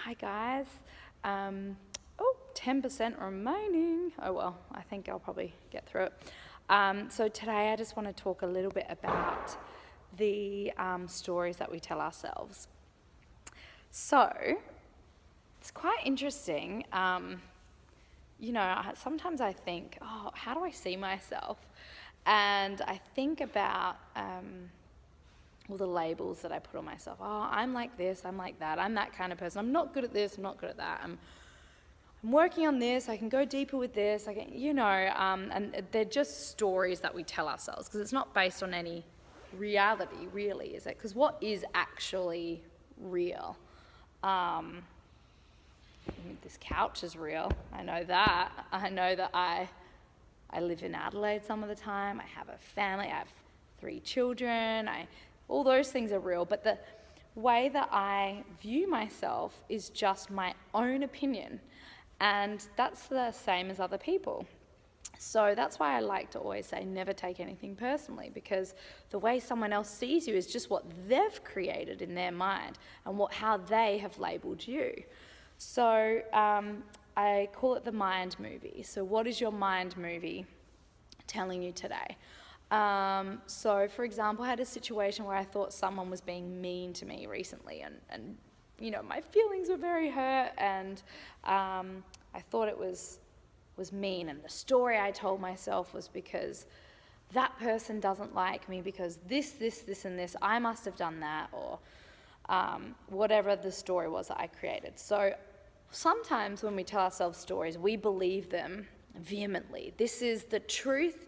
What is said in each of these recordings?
Hi guys. 10% remaining. Oh well, I think I'll probably get through it. So today I just want to talk a little bit about the stories that we tell ourselves. So it's quite interesting. Sometimes I think, how do I see myself? And I think about all the labels that I put on myself. Oh, I'm like this, I'm like that, I'm that kind of person. I'm not good at this, I'm not good at that. I'm working on this, I can go deeper with this, and they're just stories that we tell ourselves because it's not based on any reality, really, is it? Because what is actually real? This couch is real. I know that. I know that I live in Adelaide some of the time. I have a family. I have 3 children. All those things are real. But the way that I view myself is just my own opinion. And that's the same as other people. So that's why I like to always say never take anything personally, because the way someone else sees you is just what they've created in their mind and how they have labelled you. So I call it the mind movie. So what is your mind movie telling you today? So for example, I had a situation where I thought someone was being mean to me recently, and my feelings were very hurt, and I thought it was mean, and the story I told myself was because that person doesn't like me because this, and this, I must have done that, or whatever the story was that I created. So sometimes when we tell ourselves stories, we believe them vehemently. This is the truth.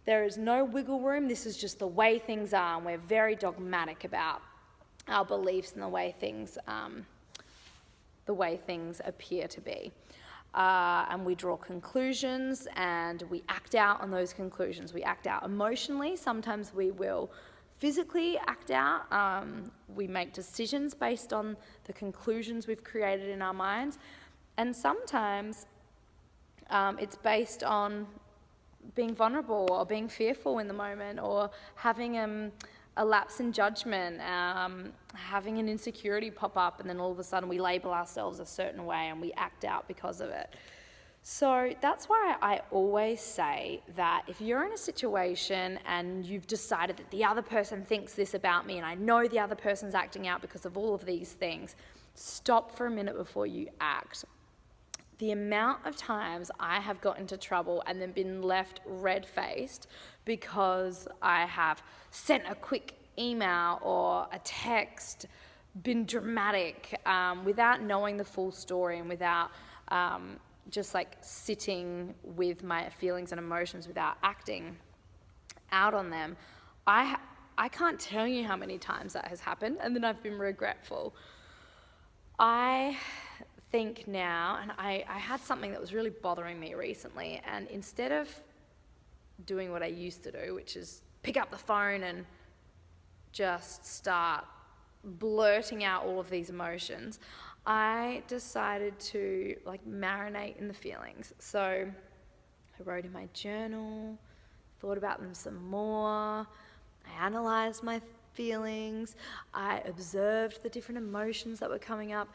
There is no wiggle room. This is just the way things are, and we're very dogmatic about our beliefs and the way things appear to be. And we draw conclusions and we act out on those conclusions. We act out emotionally. Sometimes we will physically act out. We make decisions based on the conclusions we've created in our minds. And sometimes it's based on being vulnerable or being fearful in the moment, or having a lapse in judgment, having an insecurity pop up, and then all of a sudden we label ourselves a certain way and we act out because of it. So that's why I always say that if you're in a situation and you've decided that the other person thinks this about me, and I know the other person's acting out because of all of these things, stop for a minute before you act. The amount of times I have got into trouble and then been left red-faced because I have sent a quick email or a text, been dramatic, without knowing the full story and without just like sitting with my feelings and emotions without acting out on them. I can't tell you how many times that has happened, and then I've been regretful. I think now, and I had something that was really bothering me recently, and instead of doing what I used to do, which is pick up the phone and just start blurting out all of these emotions, I decided to marinate in the feelings. So I wrote in my journal, thought about them some more, I analysed my feelings, I observed the different emotions that were coming up.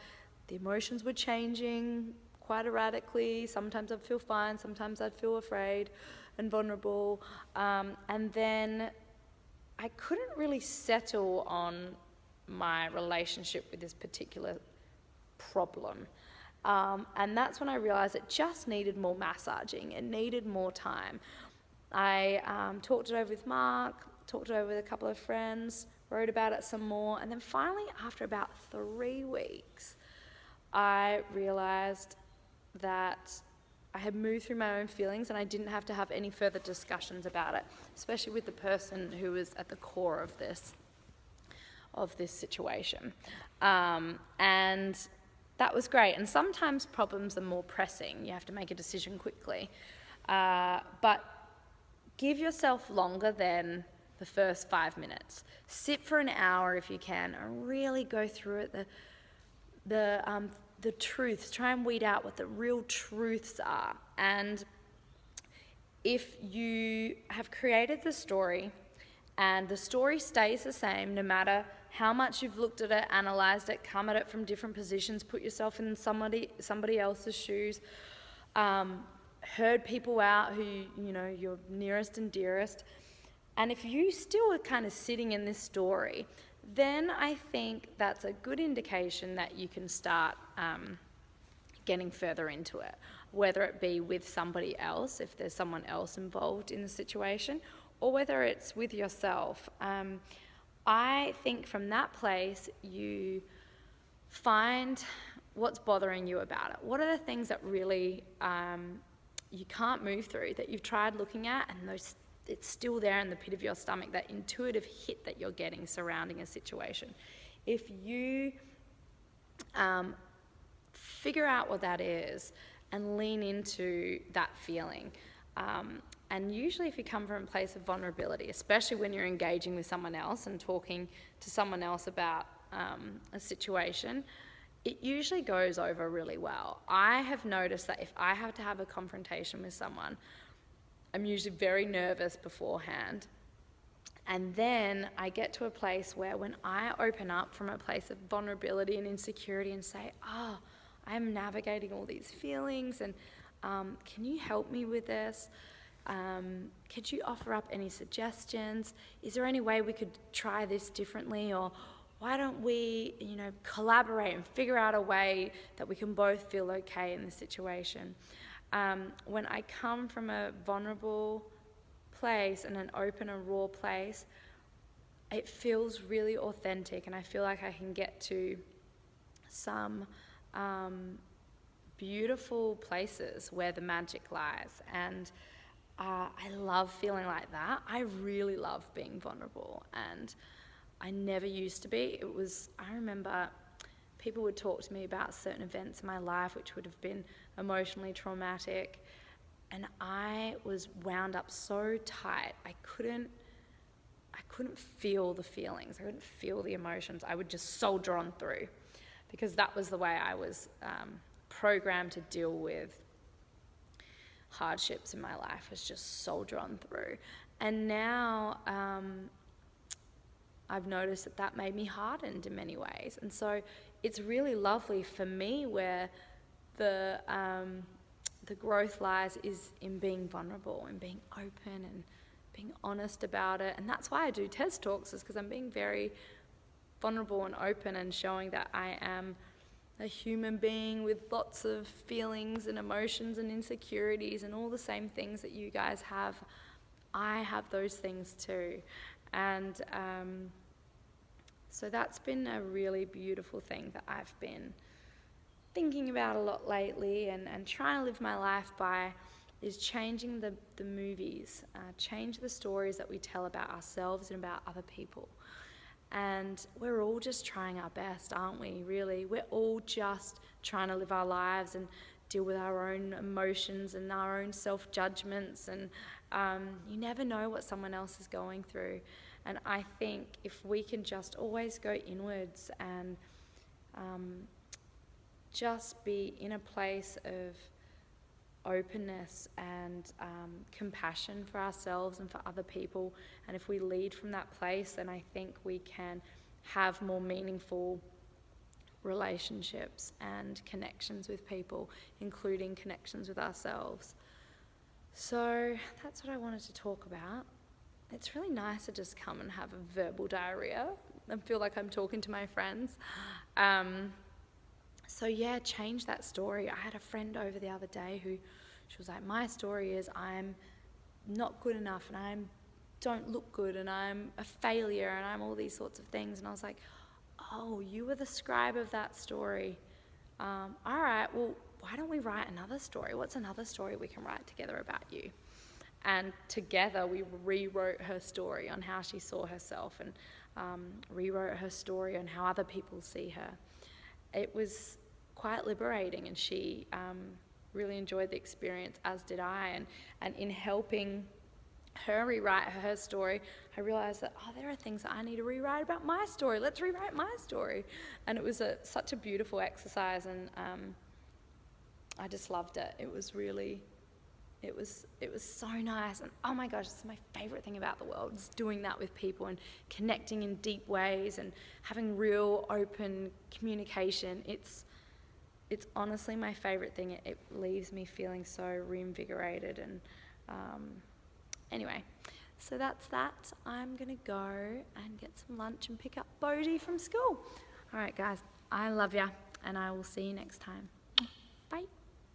The emotions were changing quite erratically. Sometimes I'd feel fine, sometimes I'd feel afraid and vulnerable. And then I couldn't really settle on my relationship with this particular problem. And that's when I realized it just needed more massaging. It needed more time. I talked it over with Mark, talked it over with a couple of friends, wrote about it some more. And then finally, after about 3 weeks, I realized that I had moved through my own feelings and I didn't have to have any further discussions about it, especially with the person who was at the core of this situation. And that was great. And sometimes problems are more pressing. You have to make a decision quickly. But give yourself longer than the first 5 minutes. Sit for an hour if you can and really go through it. The truths, try and weed out what the real truths are. And if you have created the story and the story stays the same no matter how much you've looked at it, analysed it, come at it from different positions, put yourself in somebody else's shoes, heard people out who, you know, your nearest and dearest. And if you still are kind of sitting in this story, then I think that's a good indication that you can start getting further into it, whether it be with somebody else, if there's someone else involved in the situation, or whether it's with yourself. I think from that place, you find what's bothering you about it. What are the things that really you can't move through, that you've tried looking at, and it's still there in the pit of your stomach, that intuitive hit that you're getting surrounding a situation. If you figure out what that is and lean into that feeling, and usually if you come from a place of vulnerability, especially when you're engaging with someone else and talking to someone else about a situation, it usually goes over really well. I have noticed that if I have to have a confrontation with someone, I'm usually very nervous beforehand. And then I get to a place where when I open up from a place of vulnerability and insecurity and say, I'm navigating all these feelings, and can you help me with this? Could you offer up any suggestions? Is there any way we could try this differently? Or why don't we, collaborate and figure out a way that we can both feel okay in this situation? When I come from a vulnerable place and an open and raw place, it feels really authentic, and I feel like I can get to some beautiful places where the magic lies. And I love feeling like that. I really love being vulnerable, and I never used to be. I remember people would talk to me about certain events in my life which would have been emotionally traumatic, and I was wound up so tight. I couldn't feel the feelings. I couldn't feel the emotions. I would just soldier on through, because that was the way I was programmed to deal with hardships in my life, was just soldier on through. And now I've noticed that made me hardened in many ways. And so it's really lovely for me where the growth lies is in being vulnerable and being open and being honest about it. And that's why I do Tez Talks, is because I'm being very vulnerable and open and showing that I am a human being with lots of feelings and emotions and insecurities and all the same things that you guys have. I have those things too. And so that's been a really beautiful thing that I've been thinking about a lot lately and trying to live my life by, is changing the movies, change the stories that we tell about ourselves and about other people. And we're all just trying our best, aren't we, really? We're all just trying to live our lives and deal with our own emotions and our own self-judgments. And you never know what someone else is going through. And I think if we can just always go inwards and just be in a place of openness and compassion for ourselves and for other people, and if we lead from that place, then I think we can have more meaningful relationships and connections with people, including connections with ourselves. So that's what I wanted to talk about. It's really nice to just come and have a verbal diarrhea and feel like I'm talking to my friends. So yeah, change that story. I had a friend over the other day who, she was like, my story is I'm not good enough and I don't look good and I'm a failure and I'm all these sorts of things. And I was like, oh, you were the scribe of that story. All right, well, why don't we write another story? What's another story we can write together about you? And together we rewrote her story on how she saw herself and rewrote her story on how other people see her. It was quite liberating, and she really enjoyed the experience, as did I. And in helping her rewrite her story, I realized that, there are things that I need to rewrite about my story. Let's rewrite my story. And it was such a beautiful exercise, and I just loved it. It was really It was so nice, and oh my gosh, it's my favorite thing about the world, is doing that with people and connecting in deep ways and having real open communication. It's honestly my favorite thing. It leaves me feeling so reinvigorated. And anyway, so that's that. I'm gonna go and get some lunch and pick up Bodhi from school. All right, guys, I love ya, and I will see you next time. Bye.